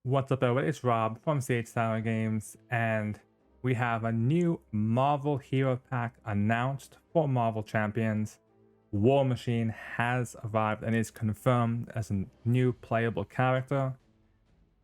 What's up, everybody? It's Rob from CH Tower Games, and we have a new Marvel Hero Pack announced for Marvel Champions. War Machine has arrived and is confirmed as a new playable character.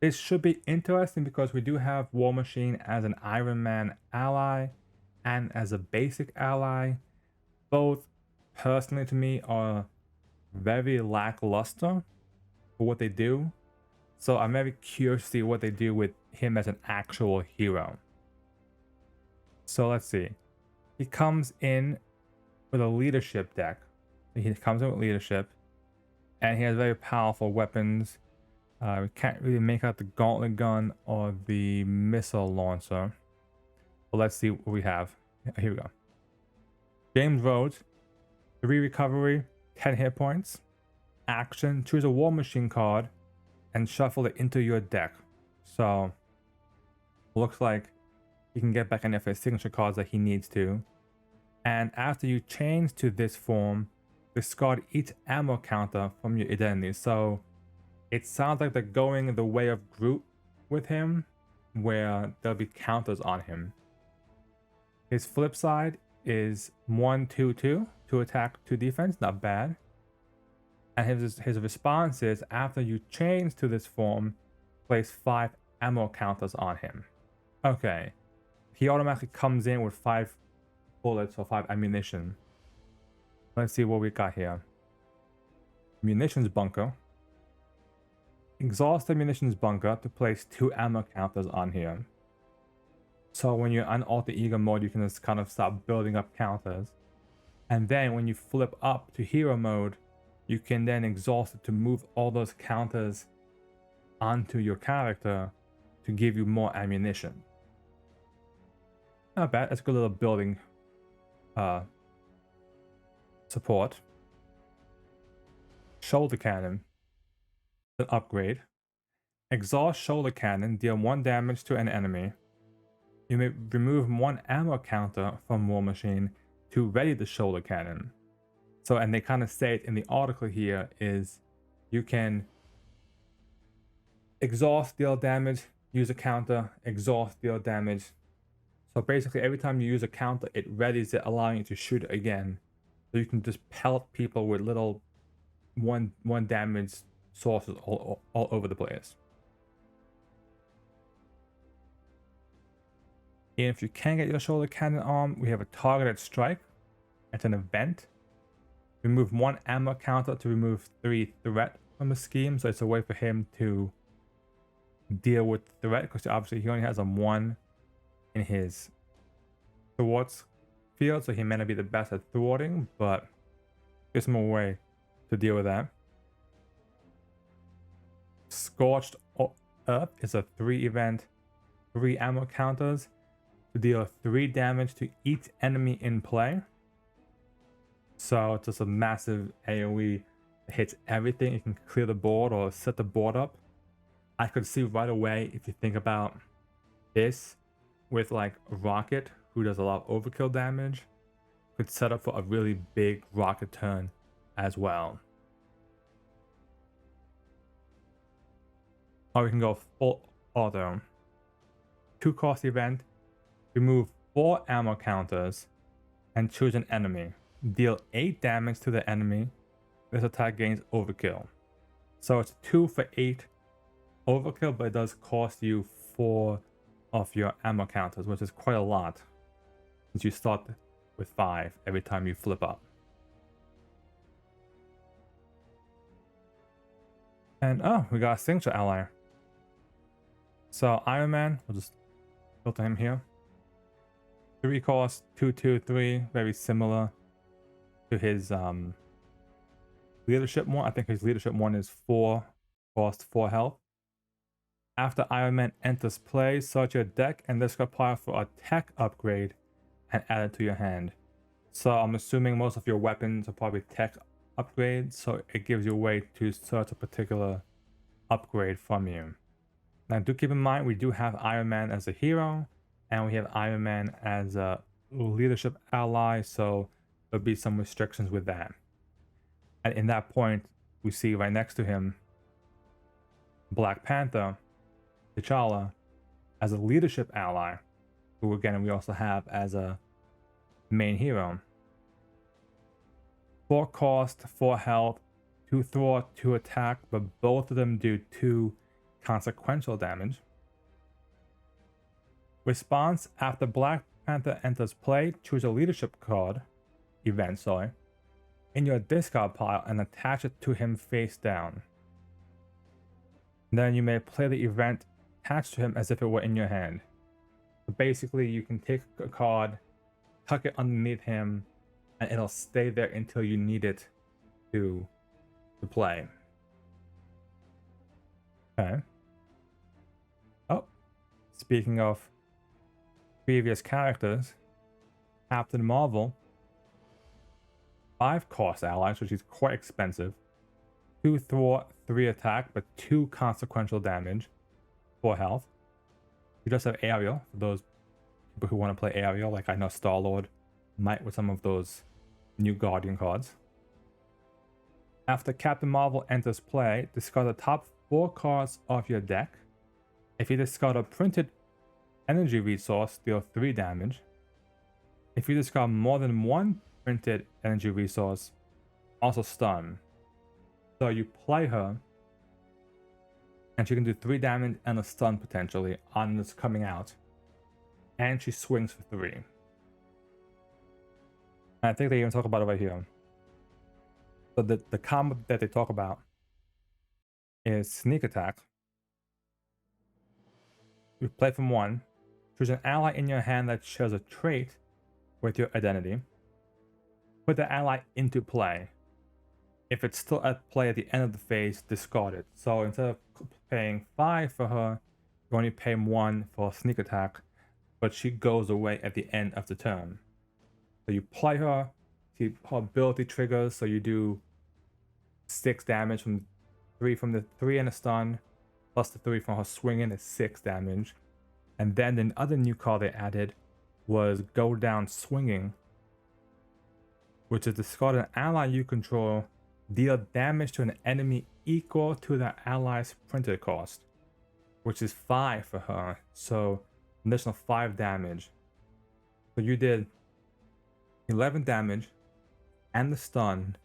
This should be interesting because we do have War Machine as an Iron Man ally and as a basic ally. Both, personally to me, are very lackluster for what they do. So I'm very curious to see what they do with him as an actual hero. So let's see. He comes in with a leadership deck. He comes in with leadership, and he has very powerful weapons. We can't really make out the gauntlet gun or the missile launcher. But let's see what we have. Here we go. James Rhodes, 3 recovery, 10 hit points. Action, choose a War Machine card and shuffle it into your deck. So looks like he can get back any of his signature cards that he needs to. And after you change to this form, discard each ammo counter from your identity. So it sounds like they're going the way of Groot with him, where there'll be counters on him. His flip side is 1-2-2, 2 attack, 2 defense, not bad. And his response is, after you change to this form, place 5 ammo counters on him. Okay. He automatically comes in with 5 bullets or 5 ammunition. Let's see what we got here. Munitions bunker. Exhaust the munitions bunker to place 2 ammo counters on here. So when you're on alter ego mode, you can just kind of start building up counters. And then when you flip up to hero mode, you can then exhaust it to move all those counters onto your character to give you more ammunition. Not bad. It's a good little building support. Shoulder cannon. An upgrade. Exhaust shoulder cannon. Deal 1 damage to an enemy. You may remove 1 ammo counter from War Machine to ready the shoulder cannon. So, and they kind of say it in the article here, is you can exhaust, deal damage, use a counter, exhaust, deal damage. So basically every time you use a counter, it readies it, allowing you to shoot it again. So you can just pelt people with little one damage sources all over the place. And if you can get your shoulder cannon arm, we have a targeted strike. It's an event. Remove 1 ammo counter to remove 3 threat from the scheme. So it's a way for him to deal with threat, because obviously he only has a 1 in his thwarts field. So he may not be the best at thwarting, but there's more way to deal with that. Scorched Earth is a 3 event, 3 ammo counters to deal 3 damage to each enemy in play. So it's just a massive AoE that hits everything. You can clear the board or set the board up. I could see right away, if you think about this with like a rocket who does a lot of overkill damage, could set up for a really big rocket turn as well. Or we can go full auto. 2-cost event, remove 4 ammo counters and choose an enemy. Deal 8 damage to the enemy. This attack gains overkill. So it's 2 for 8 overkill, but it does cost you 4 of your ammo counters, which is quite a lot, since you start with 5 every time you flip up. And oh, we got a signature ally. So Iron Man, we'll just filter him here. 3 cost, 2-2-3, very similar to his leadership one. I think his leadership one is 4 cost, 4 health. After Iron Man enters play, search your deck and discard pile for a tech upgrade and add it to your hand. So I'm assuming most of your weapons are probably tech upgrades, so it gives you a way to search a particular upgrade from you. Now do keep in mind, we do have Iron Man as a hero, and we have Iron Man as a leadership ally, so there'll be some restrictions with that. And in that point, we see right next to him Black Panther, T'Challa as a leadership ally, who again we also have as a main hero. 4 cost, 4 health, 2 thwart, 2 attack, but both of them do 2 consequential damage. Response: after Black Panther enters play, choose a leadership card, event, sorry, in your discard pile and attach it to him face down. Then you may play the event attached to him as if it were in your hand. So basically, you can take a card, tuck it underneath him, and it'll stay there until you need it to play. Okay. Oh, speaking of previous characters, Captain Marvel, 5 cost allies, which is quite expensive. 2 thwart, 3 attack, but 2 consequential damage, 4 health. You just have Ariel, for those people who want to play Ariel, like I know Star-Lord might with some of those new Guardian cards. After Captain Marvel enters play, discard the top 4 cards of your deck. If you discard a printed energy resource, deal 3 damage. If you discard more than 1 printed energy resource, also stun. So you play her, and she can do 3 damage and a stun potentially on this coming out. And she swings for 3. And I think they even talk about it right here. So the combo that they talk about is sneak attack. You play from 1. Choose an ally in your hand that shares a trait with your identity. Put the ally into play. If it's still at play at the end of the phase, discard it. So instead of paying 5 for her, you only pay 1 for sneak attack, but she goes away at the end of the turn. So you play her, her ability triggers, so you do 6 damage from 3 from the 3 and a stun, plus the 3 from her swinging is 6 damage. And then the other new card they added was Go Down Swinging, which is discard an ally you control, deal damage to an enemy equal to the ally's printed cost, which is 5 for her, so additional 5 damage. So you did 11 damage and the stun,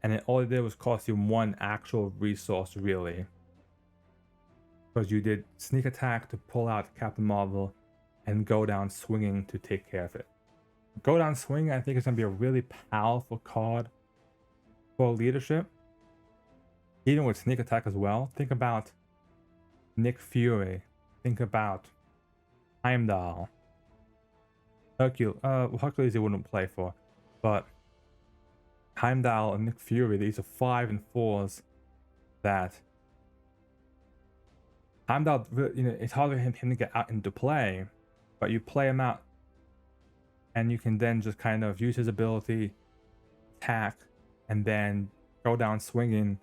and all it did was cost you 1 actual resource, really. Because you did sneak attack to pull out Captain Marvel and Go Down Swinging to take care of it. Go Down Swinging, I think, is going to be a really powerful card for leadership. Even with sneak attack as well. Think about Nick Fury. Think about Heimdall. Hercules he wouldn't play for, but Heimdall and Nick Fury, these are 5 and 4s that Heimdall, it's hard for him to get out into play, but you play him out and you can then just kind of use his ability, attack, and then go down swinging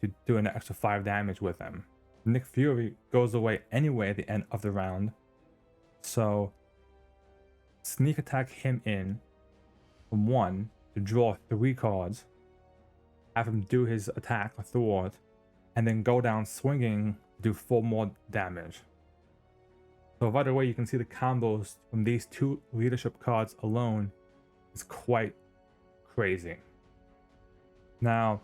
to do an extra 5 damage with him. Nick Fury goes away anyway at the end of the round, so sneak attack him in from 1 to draw 3 cards, have him do his attack or thwart, and then go down swinging, do 4 more damage. So right away you can see the combos from these 2 leadership cards alone is quite crazy. Now,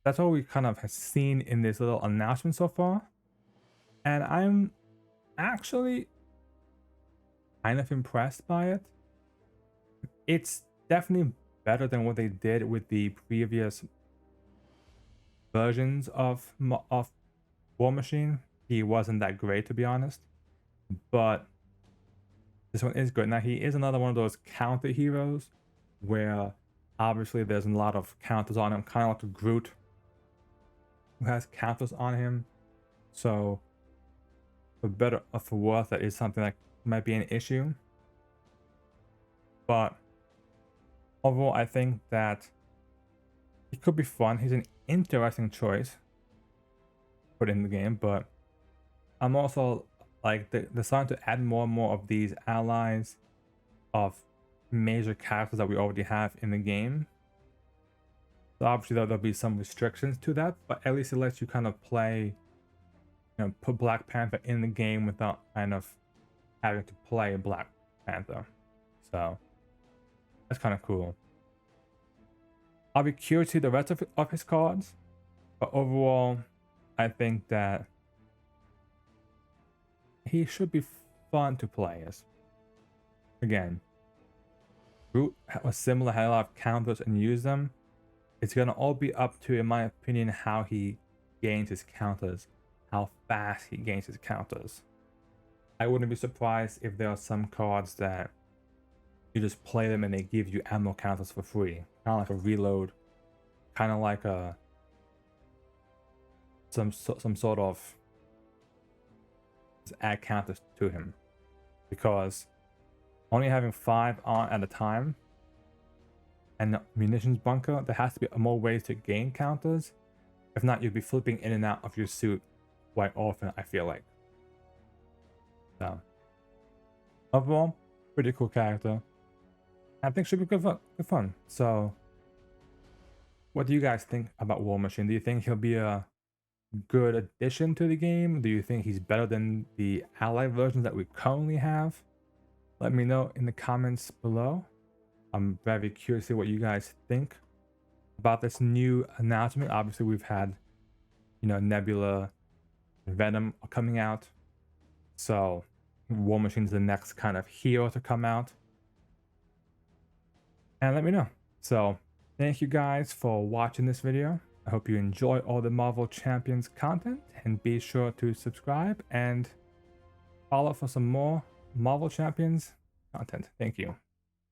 that's all we kind of have seen in this little announcement so far, and I'm actually kind of impressed by it. It's definitely better than what they did with the previous versions of War Machine. He wasn't that great, to be honest, but this one is good. Now, he is another one of those counter heroes where obviously there's a lot of counters on him, kind of like a Groot who has counters on him. So for better or for worse, that is something that might be an issue. But overall, I think that it could be fun. He's an interesting choice put in the game, but I'm also like they're starting to add more and more of these allies of major characters that we already have in the game. So obviously there'll be some restrictions to that, but at least it lets you kind of play put Black Panther in the game without kind of having to play Black Panther. So that's kind of cool. I'll be curious to see the rest of his cards, but overall, I think that he should be fun to play as. Again, Groot was similar, had a lot of counters and used them. It's gonna all be up to, in my opinion, how he gains his counters, how fast he gains his counters. I wouldn't be surprised if there are some cards that you just play them and they give you ammo counters for free, kind of like a reload, kind of like a some sort of add counters to him, because only having 5 on at a time and munitions bunker, there has to be more ways to gain counters. If not, you'll be flipping in and out of your suit quite often, I feel like. So overall, pretty cool character. I think should be good fun. So what do you guys think about War Machine? Do you think he'll be a good addition to the game? Do you think he's better than the ally versions that we currently have? Let me know in the comments below. I'm very curious to see what you guys think about this new announcement. Obviously, we've had, Nebula, Venom coming out. So War Machine's the next kind of hero to come out. And let me know. So thank you guys for watching this video. I hope you enjoy all the Marvel Champions content, and be sure to subscribe and follow for some more Marvel Champions content. Thank you.